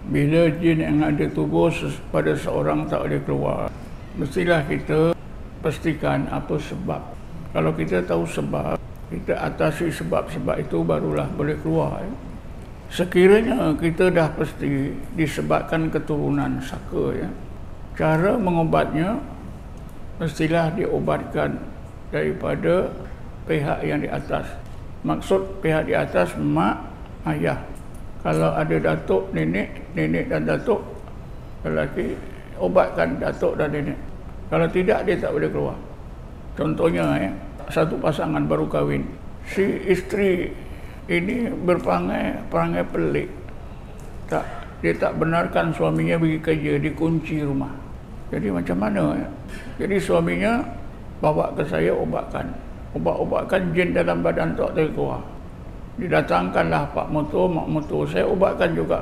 Bila jin yang ada tubuh pada seorang tak boleh keluar, mestilah kita pastikan apa sebab. Kalau kita tahu sebab, kita atasi sebab-sebab itu, barulah boleh keluar. Sekiranya kita dah pasti disebabkan keturunan saka, cara mengobatnya mestilah diobatkan daripada pihak yang di atas. Maksud pihak di atas, mak, ayah. Kalau ada datuk, nenek dan datuk lelaki, obatkan datuk dan nenek. Kalau tidak, dia tak boleh keluar. Contohnya, satu pasangan baru kahwin, si isteri ini perangai pelik. Dia tak benarkan suaminya pergi kerja, dikunci rumah. Jadi macam mana? Jadi suaminya bawa ke saya, obatkan jin dalam badan tak boleh keluar. Didatangkanlah pak mertua, mak mertua. Saya ubatkan juga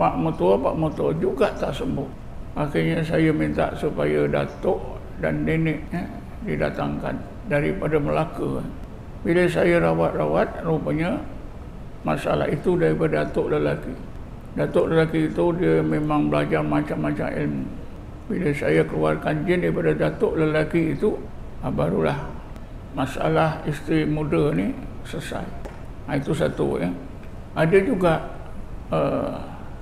pak mertua juga tak sembuh. Akhirnya saya minta supaya datuk dan nenek didatangkan daripada Melaka. Bila saya rawat, rupanya masalah itu daripada datuk lelaki. Datuk lelaki itu dia memang belajar macam-macam ilmu. Bila saya keluarkan jin daripada datuk lelaki itu, barulah masalah isteri muda ni selesai. Itu satu. Ada juga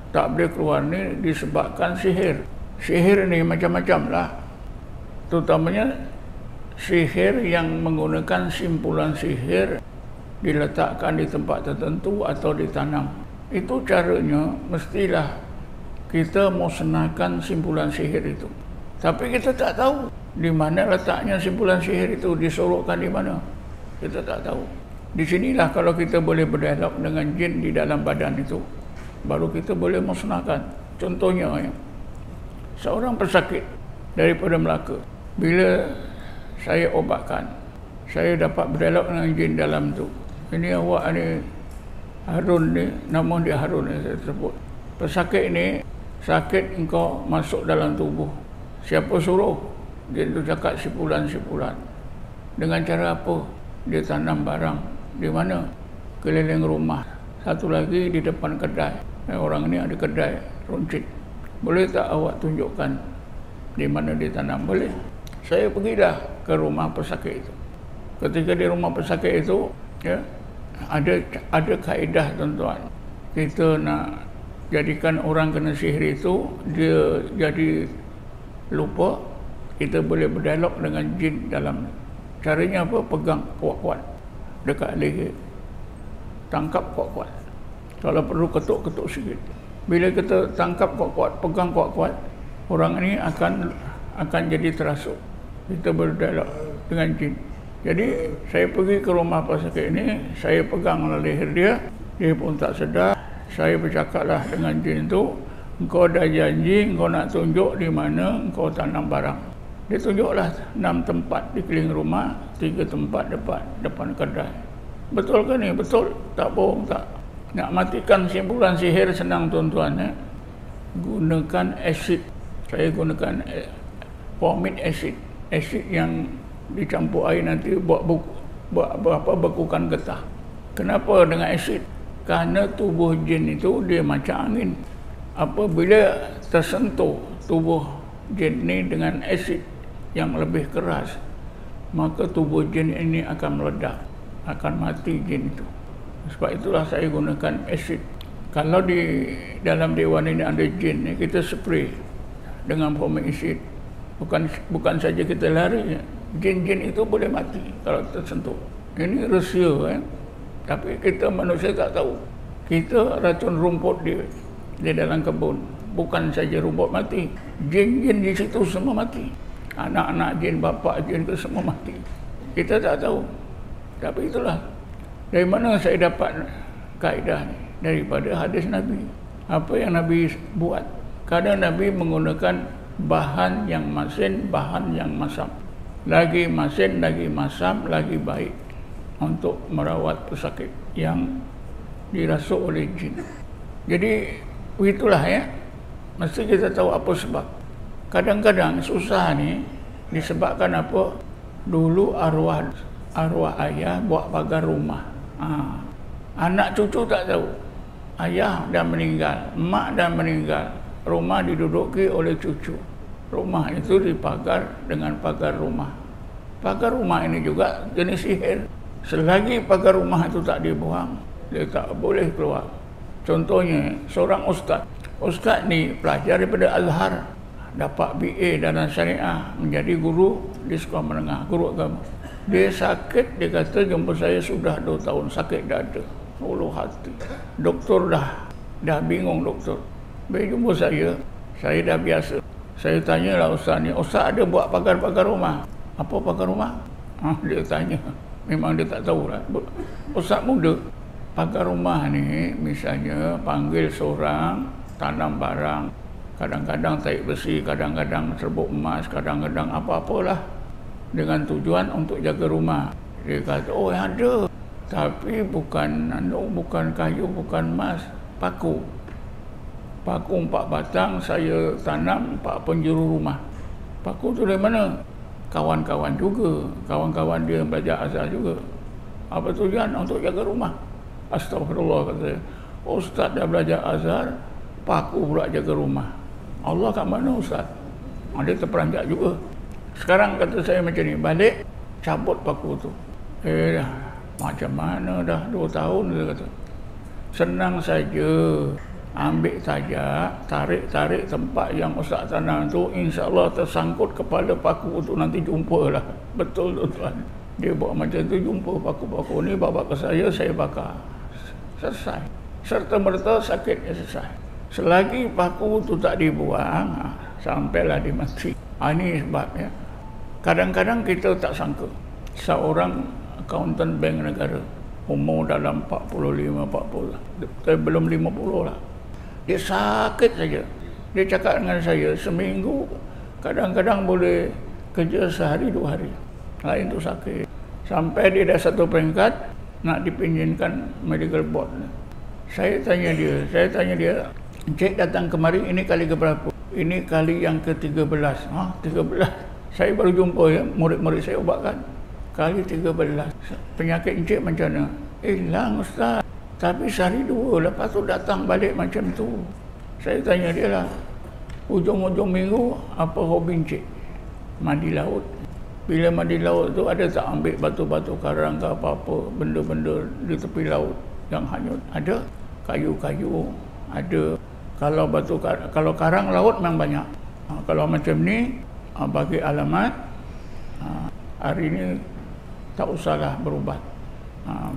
tak boleh keluar ni disebabkan sihir. Sihir ni macam-macam lah. Terutamanya sihir yang menggunakan simpulan sihir diletakkan di tempat tertentu atau ditanam. Itu caranya mestilah kita musnahkan simpulan sihir itu. Tapi kita tak tahu di mana letaknya simpulan sihir itu, disorokkan di mana. Kita tak tahu. Di sinilah kalau kita boleh berdialog dengan jin di dalam badan itu, baru kita boleh musnahkan. Contohnya, seorang pesakit daripada Melaka, bila saya obatkan, saya dapat berdialog dengan jin dalam tu. Ini awak ni Harun ni, nama dia Harun ni saya sebut. Pesakit ni sakit engkau masuk dalam tubuh. Siapa suruh? Jin tu cakap sipulan-sipulan. Dengan cara apa? Dia tanam barang. Di mana? Keliling rumah. Satu lagi di depan kedai. Orang ni ada kedai runcit. Boleh tak awak tunjukkan di mana dia tanam? Boleh. Saya pergilah ke rumah pesakit itu. Ketika di rumah pesakit itu, ada kaedah, tuan-tuan. Kita nak jadikan orang kena sihir itu dia jadi lupa. Kita boleh berdialog dengan jin dalam. Caranya apa? Pegang kuat-kuat dekat leher, tangkap kuat-kuat. Kalau perlu ketuk-ketuk sikit. Bila kita tangkap kuat-kuat, pegang kuat-kuat, orang ini akan jadi terasuk. Kita berdialog dengan jin. Jadi saya pergi ke rumah pesakit ini, saya pegang leher dia pun tak sedar. Saya bercakaplah dengan jin itu, engkau dah janji engkau nak tunjuk di mana engkau tanam barang. Dia tunjuklah 6 tempat di keliling rumah, 3 tempat depan kedai. Betul ke ni? Betul. Tak bohong tak? Nak matikan simpulan sihir senang, tuan-tuan. Gunakan asid. Saya gunakan formic acid. Asid yang dicampur air nanti bekukan getah. Kenapa dengan asid? Kerana tubuh jin itu dia macam angin. Apabila tersentuh tubuh jin ini dengan asid yang lebih keras, maka tubuh jin ini akan meledak, akan mati jin itu. Sebab itulah saya gunakan asid. Kalau di dalam dewan ini ada jin, kita spray dengan formic acid. Bukan saja kita lari, jin-jin itu boleh mati kalau tersentuh. Ini rahsia, tapi kita manusia tak tahu. Kita racun rumput di dalam kebun, bukan saja rumput mati, jin-jin di situ semua mati. Anak-anak jin, bapa jin itu semua mati. Kita tak tahu. Tapi itulah. Dari mana saya dapat kaedah ni? Daripada hadis Nabi. Apa yang Nabi buat? Kadang Nabi menggunakan bahan yang masin, bahan yang masam. Lagi masin, lagi masam, lagi baik untuk merawat pesakit yang dirasuk oleh jin. Jadi begitulah mesti kita tahu apa sebab. Kadang-kadang susah ni disebabkan apa? Dulu arwah ayah buat pagar rumah. Anak cucu tak tahu. ayah dah meninggal, mak dah meninggal, rumah diduduki oleh cucu. Rumah itu dipagar dengan pagar rumah. Pagar rumah ini juga jenis sihir. Selagi pagar rumah itu tak dibuang, dia tak boleh keluar. Contohnya, seorang ustaz. Ustaz ni pelajar daripada Azhar, dapat BA dalam syariah, menjadi guru di sekolah menengah, guru agama. Dia sakit, dia kata jumpa saya sudah 2 tahun, sakit dada, ulu hati. Doktor dah bingung doktor. Bila jumpa saya dah biasa. Saya tanyalah ustaz ni, ustaz ada buat pagar-pagar rumah? Apa pagar rumah? Dia tanya. Memang dia tak tahu lah. Ustaz muda, pagar rumah ni misalnya panggil seorang, tanam barang, kadang-kadang tarik besi, kadang-kadang serbuk emas, kadang-kadang apa-apalah, dengan tujuan untuk jaga rumah. Dia kata, oh ada, tapi bukan kayu, bukan emas, paku 4 batang saya tanam 4 penjuru rumah. Paku tu dari mana? Kawan-kawan juga, kawan-kawan dia belajar azhar juga. Apa tujuan? Untuk jaga rumah. Astagfirullah, kata saya. Ustaz dah belajar azhar, paku pula jaga rumah. Allah kat mana ustaz? Dia terperanjat juga. Sekarang kata saya macam ni, balik cabut paku tu. Macam mana dah 2 tahun, dia kata. Senang saja, ambil saja, tarik tempat yang ustaz tanam tu, insya-Allah tersangkut kepala paku tu, nanti jumpalah. Betul tuan. Dia buat macam tu, jumpa paku-paku ni, bawa ke saya bakar. Selesai. Serta merta sakitnya selesai. Selagi paku tu tak dibuang, sampailah dia mati. Ini sebabnya. Kadang-kadang kita tak sangka. Seorang akauntan bank negara, umur dalam 45-40, belum 50 lah. Dia sakit saja. Dia cakap dengan saya, seminggu kadang-kadang boleh kerja sehari 2 hari. Lain tu sakit. Sampai dia dah satu peringkat nak dipinjamkan medical board. Saya tanya dia, Encik datang kemari ini kali ke berapa? Ini kali yang ke-13. 13. Saya baru jumpa ya, murid-murid saya ubatkan. Kali 13. Penyakit encik macam mana? Hilang ustaz. Tapi sehari 2, lepas tu datang balik macam tu. Saya tanya dia lah, ujung-ujung minggu apa hobi encik? Mandi laut. Bila mandi laut tu ada tak ambil batu-batu karang ke apa-apa, benda-benda di tepi laut yang hanyut? Ada. Kayu-kayu ada. Kalau karang laut memang banyak. Kalau macam ni, bagi alamat, hari ni tak usahlah berubat.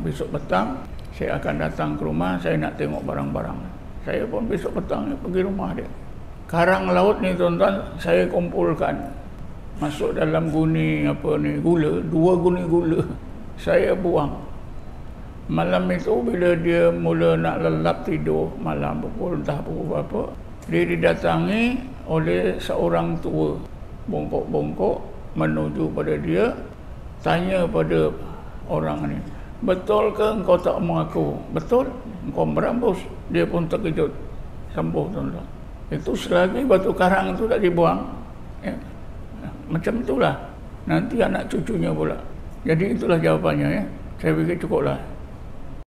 Besok petang saya akan datang ke rumah, saya nak tengok barang-barang. Saya pun besok petang pergi rumah dia. Karang laut ni tuan-tuan, saya kumpulkan. Masuk dalam guni gula, 2 guni gula. Saya buang. Malam itu bila dia mula nak lelap tidur, malam pukul berapa, dia didatangi oleh seorang tua. Bongkok-bongkok menuju pada dia, tanya pada orang ni, betul ke engkau tak mengaku? Betul, engkau merambus. Dia pun terkejut, sembuh tuan-tuan. Itu selagi batu karang itu tak dibuang, ya, macam itulah nanti anak cucunya pula. Jadi itulah jawapannya ya. Saya fikir cukuplah.